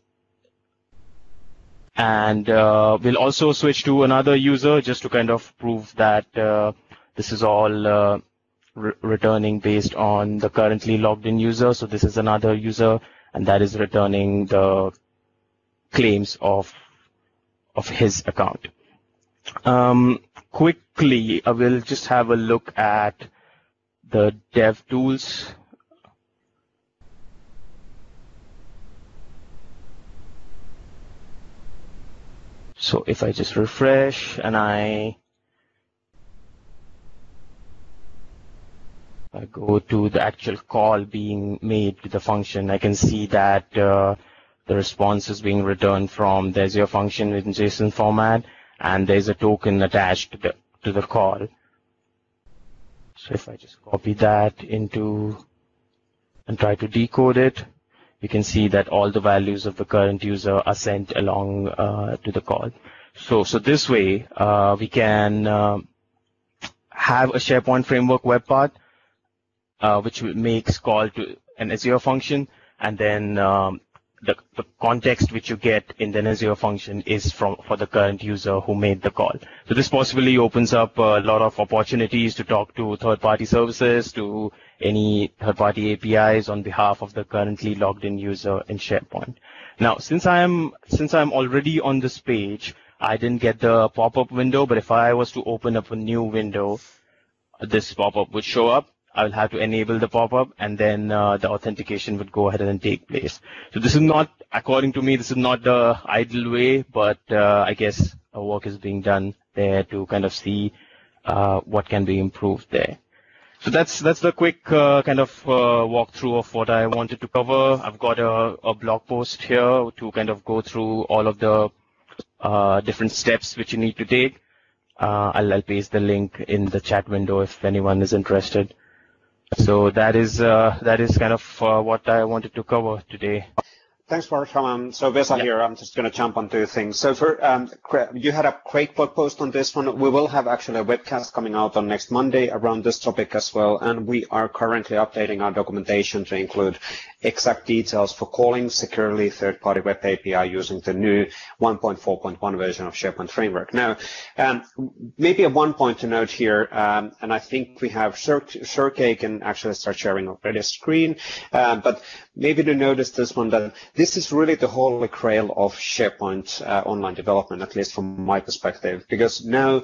we'll also switch to another user just to kind of prove that this is all returning based on the currently logged in user. So this is another user, and that is returning the claims of his account. Quickly, I will just have a look at the dev tools. So if I just refresh and I go to the actual call being made to the function, I can see that the response is being returned from the Azure function in JSON format, and there's a token attached to the call. So if I just copy that into and try to decode it, you can see that all the values of the current user are sent along to the call. So this way we can have a SharePoint Framework web part which makes call to an Azure function, and then the context which you get in the Azure function is for the current user who made the call. So this possibly opens up a lot of opportunities to talk to third-party services, to any third-party APIs on behalf of the currently logged in user in SharePoint. Now, since I'm already on this page, I didn't get the pop-up window, but if I was to open up a new window, this pop-up would show up. I will have to enable the pop-up, and then the authentication would go ahead and take place. So this is not, according to me, this is not the ideal way, but I guess work is being done there to kind of see what can be improved there. So that's the quick kind of walkthrough of what I wanted to cover. I've got a blog post here to kind of go through all of the different steps which you need to take. I'll paste the link in the chat window if anyone is interested. So that is kind of what I wanted to cover today. Thanks, Mark. So Vesa here. I'm just going to jump on two things. So for you had a great blog post on this one. We will have actually a webcast coming out on next Monday around this topic as well, and we are currently updating our documentation to include exact details for calling securely third-party web API using the new 1.4.1 version of SharePoint Framework. Now, maybe one point to note here, and I think we have Sergey can actually start sharing already a screen, but maybe to notice this one, that this is really the holy grail of SharePoint online development, at least from my perspective, because now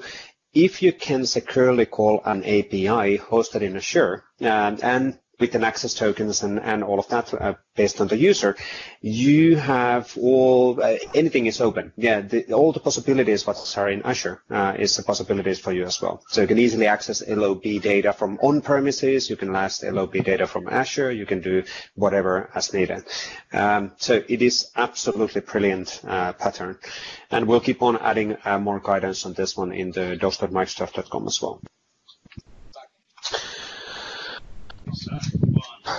if you can securely call an API hosted in Azure, and with an access tokens and all of that based on the user, you have anything is open. Yeah, all the possibilities what are in Azure is the possibilities for you as well. So you can easily access LOB data from on-premises, you can access LOB data from Azure, you can do whatever as needed. So it is absolutely brilliant pattern. And we'll keep on adding more guidance on this one in the docs.microsoft.com as well.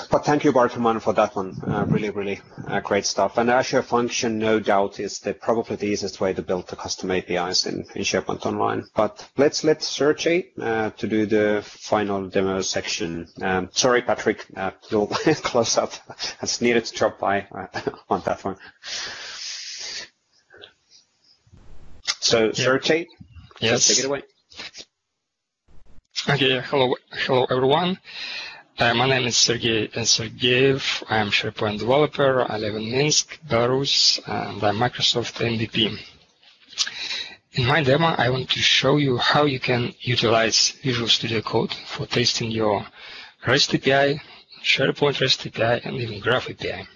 But thank you, Bartman, for that one. Really great stuff. And Azure Function, no doubt, is probably the easiest way to build the custom APIs in SharePoint Online. But let's let Sergey to do the final demo section. Sorry, Patrick, you'll close up. As needed to drop by on that one. So, Sergey, yes, take it away. Okay, hello everyone. My name is Sergey Sergeyev. I'm SharePoint developer. I live in Minsk, Belarus, and I'm Microsoft MVP. In my demo, I want to show you how you can utilize Visual Studio Code for testing your REST API, SharePoint REST API, and even Graph API.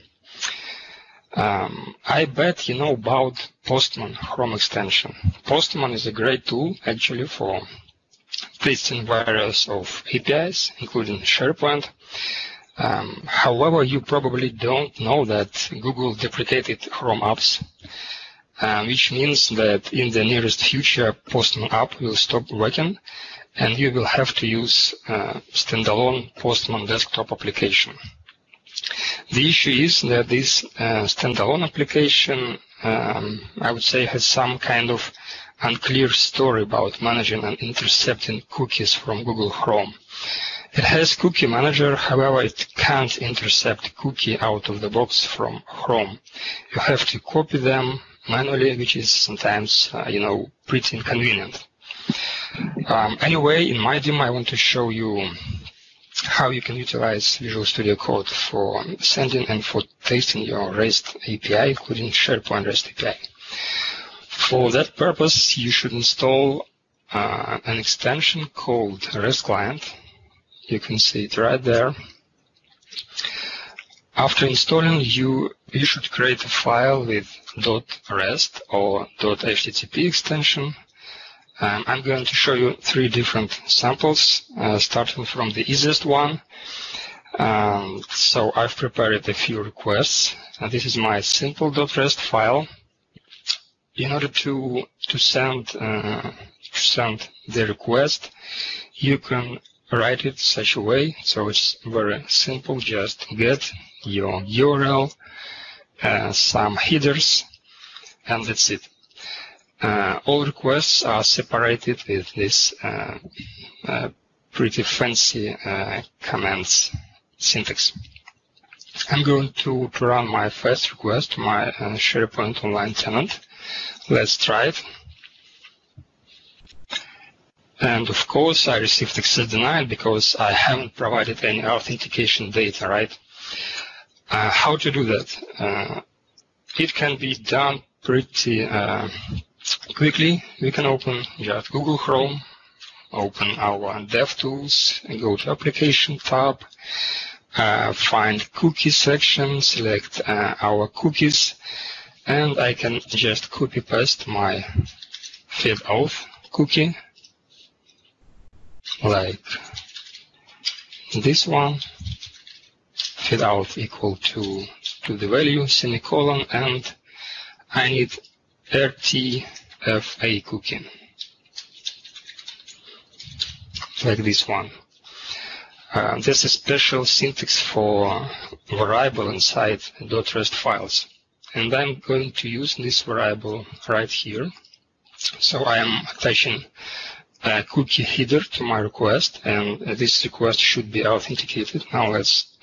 I bet you know about Postman Chrome extension. Postman is a great tool, actually, for testing various of APIs, including SharePoint. However, you probably don't know that Google deprecated Chrome apps, which means that in the nearest future, Postman app will stop working, and you will have to use standalone Postman desktop application. The issue is that this standalone application, I would say, has some kind of unclear story about managing and intercepting cookies from Google Chrome. It has Cookie Manager, however, it can't intercept cookie out of the box from Chrome. You have to copy them manually, which is sometimes, pretty inconvenient. Anyway, in my demo, I want to show you how you can utilize Visual Studio Code for sending and for testing your REST API, including SharePoint REST API. For that purpose, you should install an extension called REST Client. You can see it right there. After installing, you should create a file with .rest or .http extension. I'm going to show you 3 different samples, starting from the easiest one. So I've prepared a few requests. And this is my simple.rest file. In order to send the request, you can write it such a way, so it's very simple. Just get your URL, some headers, and that's it. All requests are separated with this pretty fancy commands syntax. I'm going to run my first request to my SharePoint Online tenant. Let's try it. And of course, I received access denied because I haven't provided any authentication data, right? How to do that? It can be done pretty quickly. We can open just Google Chrome, open our DevTools, go to Application tab, find Cookie section, select our cookies, and I can just copy-paste my feed-auth cookie, like this one, feed-auth equal to the value, semicolon, and I need RTFA cookie, like this one. There's a special syntax for variable inside .rest files. And I'm going to use this variable right here. So I am attaching a cookie header to my request, and this request should be authenticated. Now let's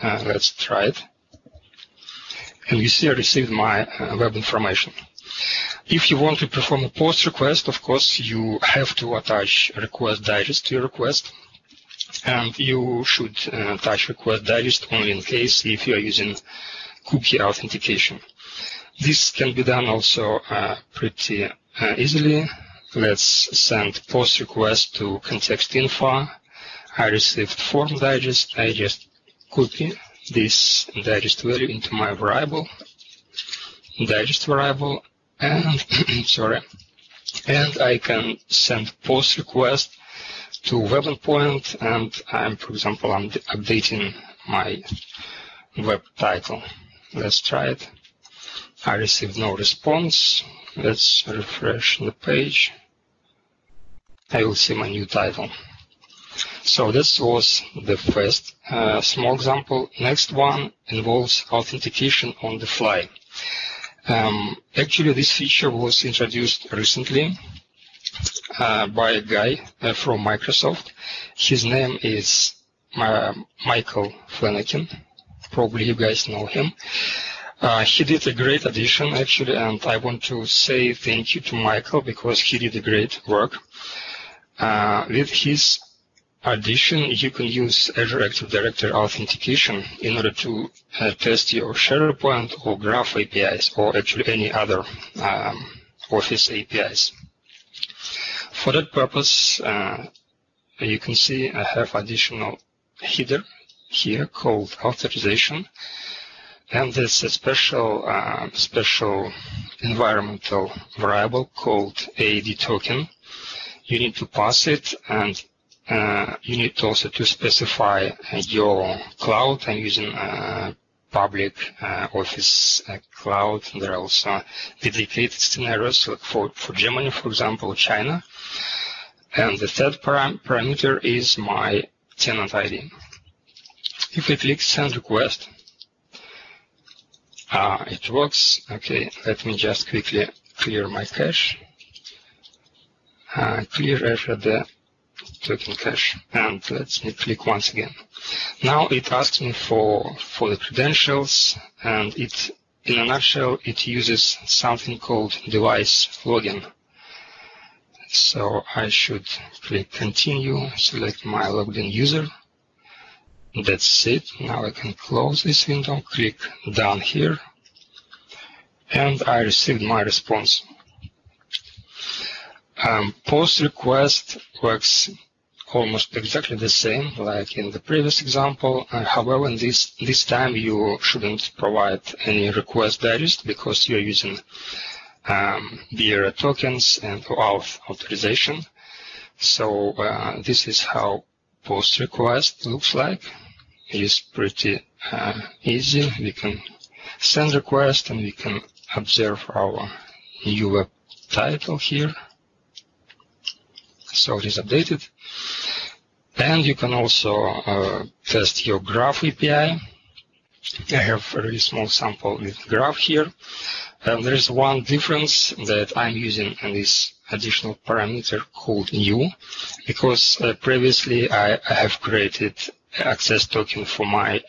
try it. And you see I received my web information. If you want to perform a post request, of course, you have to attach request digest to your request. And you should attach request digest only in case if you are using cookie authentication. This can be done also pretty easily. Let's send post request to context info. I received form digest. I just copy this digest value into my variable, and sorry, and I can send post request to web endpoint, and for example, I'm updating my web title. Let's try it. I received no response. Let's refresh the page. I will see my new title. So this was the first small example. Next one involves authentication on the fly. Actually, this feature was introduced recently by a guy from Microsoft. His name is Michael Flanagan. Probably you guys know him. He did a great addition, actually, and I want to say thank you to Michael because he did a great work. With his addition, you can use Azure Active Directory authentication in order to test your SharePoint or Graph APIs, or actually any other Office APIs. For that purpose, you can see I have additional header here called authorization, and there's a special environmental variable called AD token. You need to pass it, and you need also to specify your cloud. I'm using public Office cloud. There are also dedicated scenarios for Germany, for example, or China. And the third parameter is my tenant ID. If I click send request, it works. Okay, let me just quickly clear my cache. Clear Azure the token cache, and let me click once again. Now it asks me for the credentials, and it, in a nutshell, it uses something called device login. So I should click continue, select my logged in user. That's it. Now I can close this window, click done here, and I received my response. Post request works almost exactly the same like in the previous example. However, in this time you shouldn't provide any request digest because you're using bearer tokens and auth authorization. So this is how post request looks like. It is pretty easy. We can send request and we can observe our new web title here. So it is updated. And you can also test your Graph API. I have a really small sample with Graph here. There is one difference that I'm using in this additional parameter called new, because previously I have created access token for my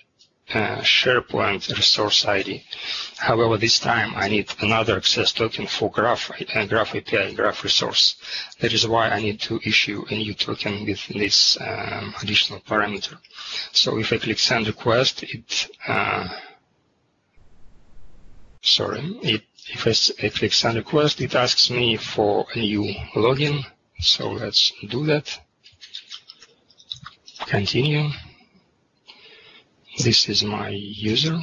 SharePoint resource ID. However, this time I need another access token for Graph API, Graph resource. That is why I need to issue a new token with this additional parameter. So if I click send request, if I click send request, it asks me for a new login. So let's do that. Continue. This is my user.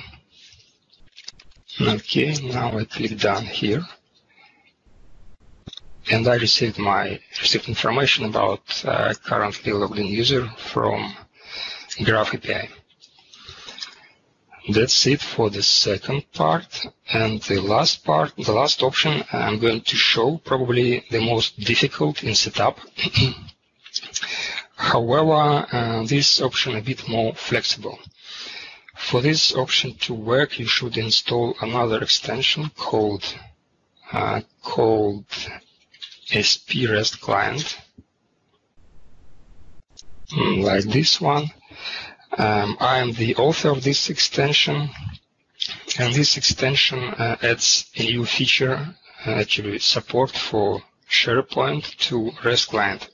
Okay, now I click done here, and I received information about currently logged in user from Graph API. That's it for the second part, and the last part, the last option, I'm going to show probably the most difficult in setup. However, this option a bit more flexible. For this option to work, you should install another extension called SPRest client, like this one. I am the author of this extension, and this extension adds a new feature, actually support for SharePoint to REST client.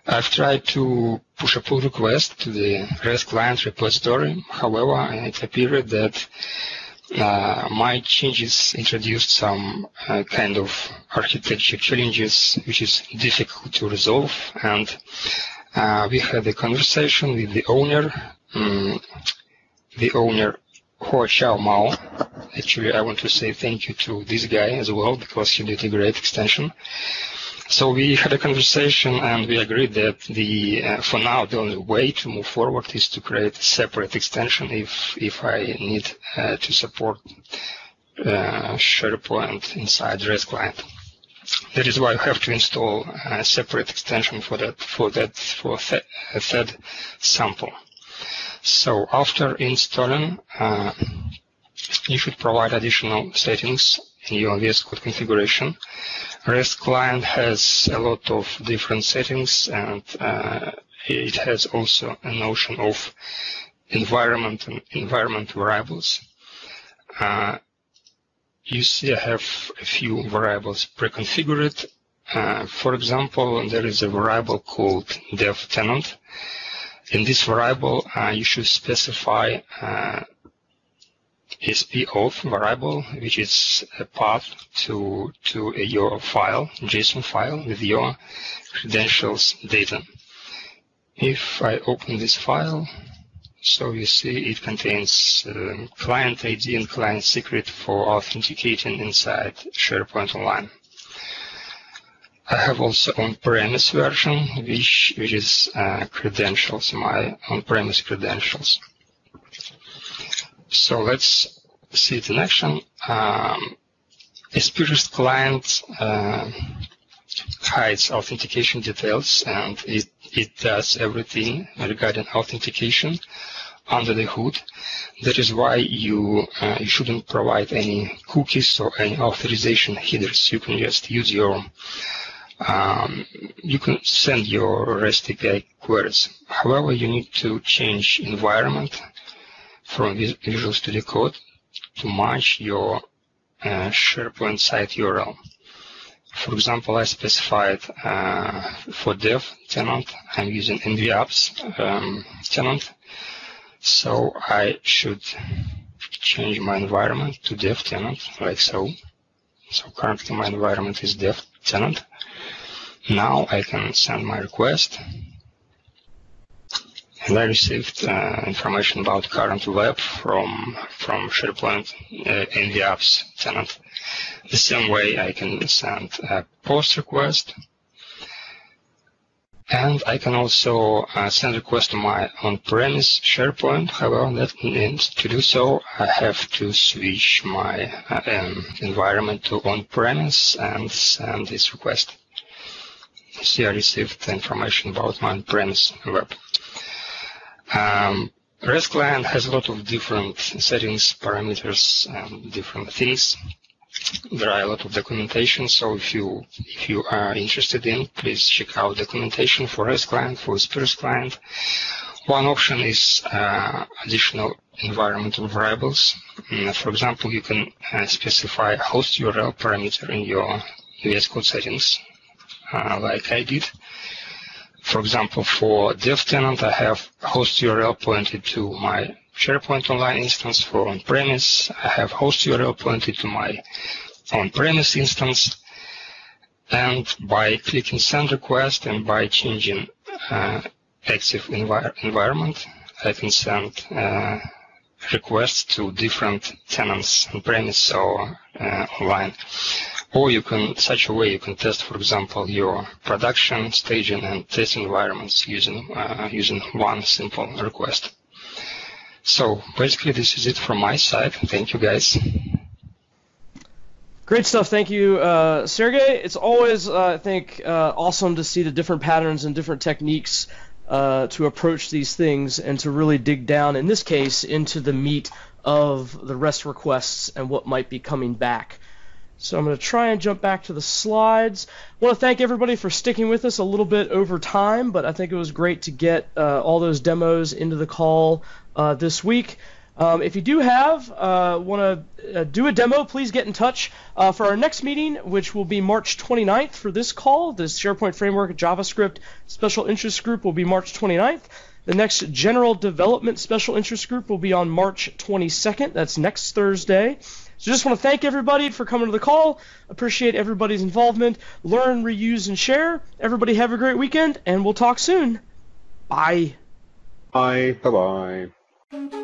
I've tried to push a pull request to the REST client repository. However, it appeared that my changes introduced some kind of architecture challenges, which is difficult to resolve. And we had a conversation with the owner. the owner, Ho Chao Mao. Actually, I want to say thank you to this guy as well, because he did a great extension. So we had a conversation and we agreed that for now the only way to move forward is to create a separate extension if I need to support SharePoint inside REST client. That is why I have to install a separate extension for a third sample. So after installing, you should provide additional settings in your VS Code configuration. REST client has a lot of different settings, and it has also a notion of environment and environment variables. You see I have a few variables pre-configured. For example, there is a variable called dev tenant. In this variable, you should specify SPFx variable, which is a path to your file, JSON file with your credentials data. If I open this file, so you see it contains client ID and client secret for authenticating inside SharePoint Online. I have also on-premise version, which is credentials, my on-premise credentials. So let's see it in action. SPFx client hides authentication details, and it does everything regarding authentication under the hood. That is why you shouldn't provide any cookies or any authorization headers. You can just use your you can send your REST API queries. However, you need to change environment from Visual Studio Code to match your SharePoint site URL. For example, I specified for dev tenant, I'm using nvapps tenant, so I should change my environment to dev tenant, like so. So currently my environment is dev tenant. Now I can send my request, and I received information about current web from SharePoint nvapps tenant. The same way I can send a post request, and I can also send request to my on-premise SharePoint. However, that means to do so, I have to switch my environment to on-premise and send this request. See, I received information about my on-premise web. REST client has a lot of different settings, parameters, and different things. There are a lot of documentation, so if you are interested in, please check out documentation for REST client, for SPFx client. One option is additional environmental variables. For example, you can specify host URL parameter in your VS Code settings, like I did. For example, for dev tenant, I have host URL pointed to my SharePoint Online instance. For on-premise, I have host URL pointed to my on-premise instance. And by clicking send request and by changing active environment, I can send requests to different tenants on-premise or online. Or you can, such a way you can test, for example, your production, staging, and test environments using one simple request. So basically, this is it from my side. Thank you, guys. Great stuff. Thank you, Sergey. It's always, I think, awesome to see the different patterns and different techniques to approach these things and to really dig down, in this case, into the meat of the REST requests and what might be coming back. So I'm going to try and jump back to the slides. I want to thank everybody for sticking with us a little bit over time, but I think it was great to get all those demos into the call this week. If you do want to do a demo, please get in touch for our next meeting, which will be March 29th for this call. This SharePoint Framework JavaScript Special Interest Group will be March 29th. The next General Development Special Interest Group will be on March 22nd. That's next Thursday. So just want to thank everybody for coming to the call. Appreciate everybody's involvement. Learn, reuse, and share. Everybody have a great weekend, and we'll talk soon. Bye. Bye. Bye-bye.